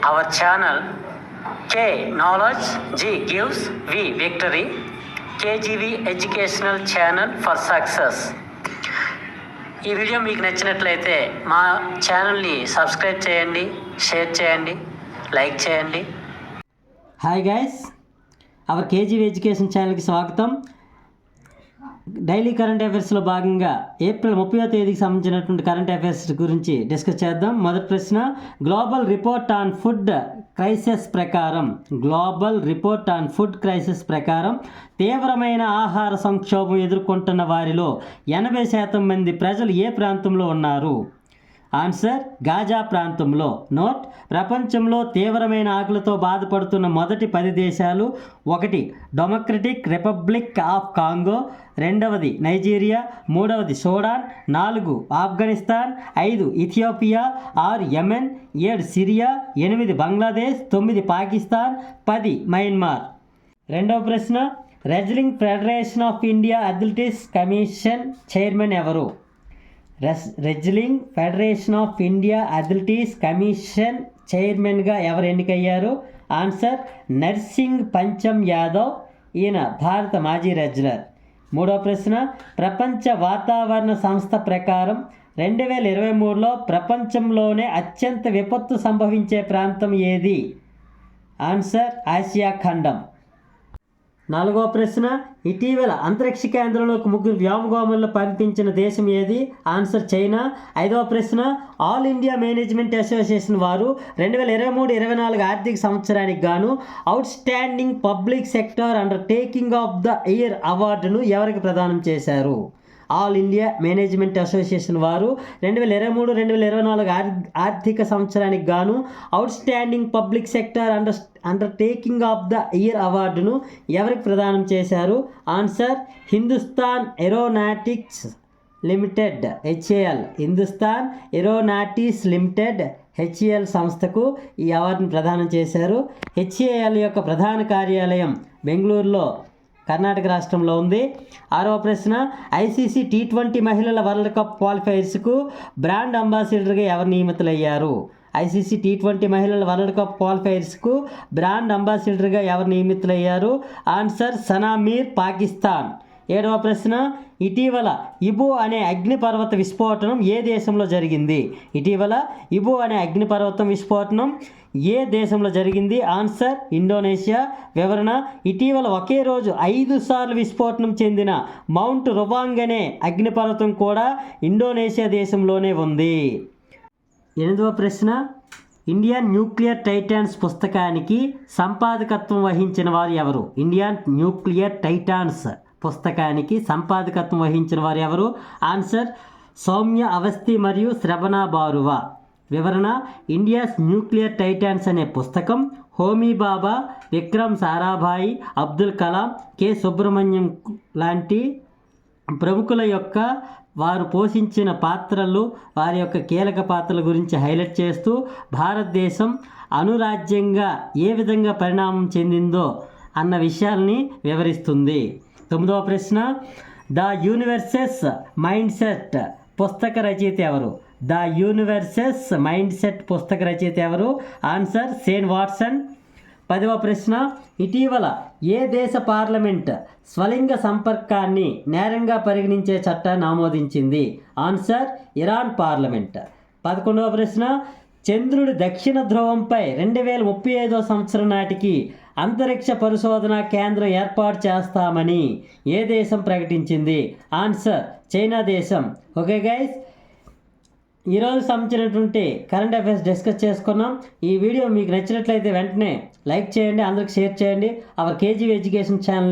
our channel K Knowledge G gives V Victory, KGV Educational Channel for Success. ఈ video మీకు నచ్చినట్లయితే మా ఛానల్ని సబ్స్క్రైబ్ చేయండి, షేర్ చేయండి, లైక్ చేయండి. Hi guys, hour KGV education ఛానల్కి స్వాగతం. డైలీ కరెంట్ అఫైర్స్లో భాగంగా ఏప్రిల్ 30వ తేదీకి సంబంధించినటువంటి కరెంట్ అఫైర్స్ గురించి డిస్కస్ చేద్దాం. మొదటి ప్రశ్న, global report on food crisis ప్రకారం తీవ్రమైన ఆహార సంక్షోభం ఎదుర్కొంటున్న వారిలో 80% మంది ప్రజలు ఏ ప్రాంతంలో ఉన్నారు? ఆన్సర్, గాజా ప్రాంతంలో. నోట్, ప్రపంచంలో తీవ్రమైన ఆకలితో బాధపడుతున్న మొదటి 10 దేశాలు: 1 democratic republic of Congo, 2 Nigeria, 3 Sudan, 4 Afghanistan, 5 Ethiopia 6 Yemen, 7 Syria, 8 Bangladesh, 9 Pakistan, 10 Myanmar. రెండవ ప్రశ్న, wrestling federation of India athletics commission chairman ఎవరు? Wrestling federation of India athletics commission చైర్మన్గా ఎవరు ఎన్నికయ్యారు? ఆన్సర్, నర్సింగ్ పంచమ్ యాదవ్. ఈయన భారత మాజీ రెజ్లర్. మూడవ ప్రశ్న, ప్రపంచ వాతావరణ సంస్థ ప్రకారం 2023లో ప్రపంచంలోనే అత్యంత విపత్తు సంభవించే ప్రాంతం ఏది? ఆన్సర్, ఆసియా ఖండం. నాలుగవ ప్రశ్న, ఇటీవల అంతరిక్ష కేంద్రంలోకి 3 వ్యోమగాములను పంపించిన దేశం ఏది? Answer, China. ఐదవ ప్రశ్న, ఆల్ ఇండియా మేనేజ్మెంట్ అసోసియేషన్ వారు 2023-24 ఆర్థిక సంవత్సరానికి గాను out standing public sector under taking of the year అవార్డును ఎవరికి ప్రదానం చేశారు? ఆల్ ఇండియా మేనేజ్మెంట్ అసోసియేషన్ వారు 2023-24 ఆర్థిక సంవత్సరానికి గాను out standing public sector under taking of the year అవార్డును ఎవరికి ప్రదానం చేశారు? Answer, Hindustan aeronautics limited HAL, Hindustan aeronautics limited HAL సంస్థకు ఈ అవార్డును ప్రదానం చేశారు. HAL యొక్క ప్రధాన కార్యాలయం బెంగళూరులో, కర్ణాటక రాష్ట్రంలో ఉంది. ఆరవ ప్రశ్న, ICC T20 మహిళల వరల్డ్ కప్ క్వాలిఫైర్స్కు బ్రాండ్ అంబాసిడర్గా ఎవరు నియమితులయ్యారు? ICC T20 మహిళల వరల్డ్ కప్ క్వాలిఫైర్స్కు బ్రాండ్ అంబాసిడర్గా ఎవరు నియమితులయ్యారు? ఆన్సర్, సనా మీర్, పాకిస్తాన్. ఏడవ ప్రశ్న, ఇటీవల ఇబో అనే అగ్నిపర్వత విస్ఫోటనం ఏ దేశంలో జరిగింది? ఇటీవల ఇబో అనే అగ్నిపర్వతం విస్ఫోటనం ఏ దేశంలో జరిగింది? Answer, Indonesia. వివరణ, ఇటీవల ఒకే రోజు 5 సార్లు విస్ఫోటనం చెందిన మౌంట్ రుబాంగ్ అనే అగ్నిపర్వతం కూడా ఇండోనేషియా దేశంలోనే ఉంది. ఎనిమిదవ ప్రశ్న, ఇండియన్ న్యూక్లియర్ టైటాన్స్ పుస్తకానికి సంపాదకత్వం వహించిన వారు ఎవరు? ఇండియన్ న్యూక్లియర్ టైటాన్స్ పుస్తకానికి సంపాదకత్వం వహించిన వారు ఎవరు? ఆన్సర్, సౌమ్య అవస్థి మరియు శ్రవణ బారువా. వివరణ, ఇండియాస్ న్యూక్లియర్ టైటాన్స్ అనే పుస్తకం హోమీ బాబా, విక్రమ్ సారాభాయి, అబ్దుల్ కలాం, కె సుబ్రహ్మణ్యం లాంటి ప్రముఖుల యొక్క వారు పోషించిన పాత్రలు, వారి యొక్క కీలక పాత్రల గురించి హైలైట్ చేస్తూ భారతదేశం అణురాజ్యంగా ఏ విధంగా పరిణామం చెందిందో అన్న విషయాల్ని వివరిస్తుంది. 9వ ప్రశ్న, ద యూనివర్సెస్ మైండ్ సెట్ పుస్తక రచయిత ఎవరు? ద యూనివర్సెస్ మైండ్ సెట్ పుస్తక రచయిత ఎవరు? Answer, Sen Watson. 10వ ప్రశ్న, ఇటీవల ఏ దేశ పార్లమెంట్ స్వలింగ సంపర్కాన్ని నేరంగా పరిగణించే చట్టాన్ని ఆమోదించింది? Answer, Iran parliament. 11వ ప్రశ్న, చంద్రుడి దక్షిణ ధ్రువంపై 2035 సంవత్సరం నాటికి అంతరిక్ష పరిశోధన కేంద్రం ఏర్పాటు చేస్తామని ఏ దేశం ప్రకటించింది? ఆన్సర్, చైనా దేశం. ఓకే గైస్, ఈరోజు సంబంధించినటువంటి కరెంట్ అఫైర్స్ డిస్కస్ చేసుకున్నాం. ఈ వీడియో మీకు నచ్చినట్లయితే వెంటనే లైక్ చేయండి, అందరికి షేర్ చేయండి. Hour KGV education channel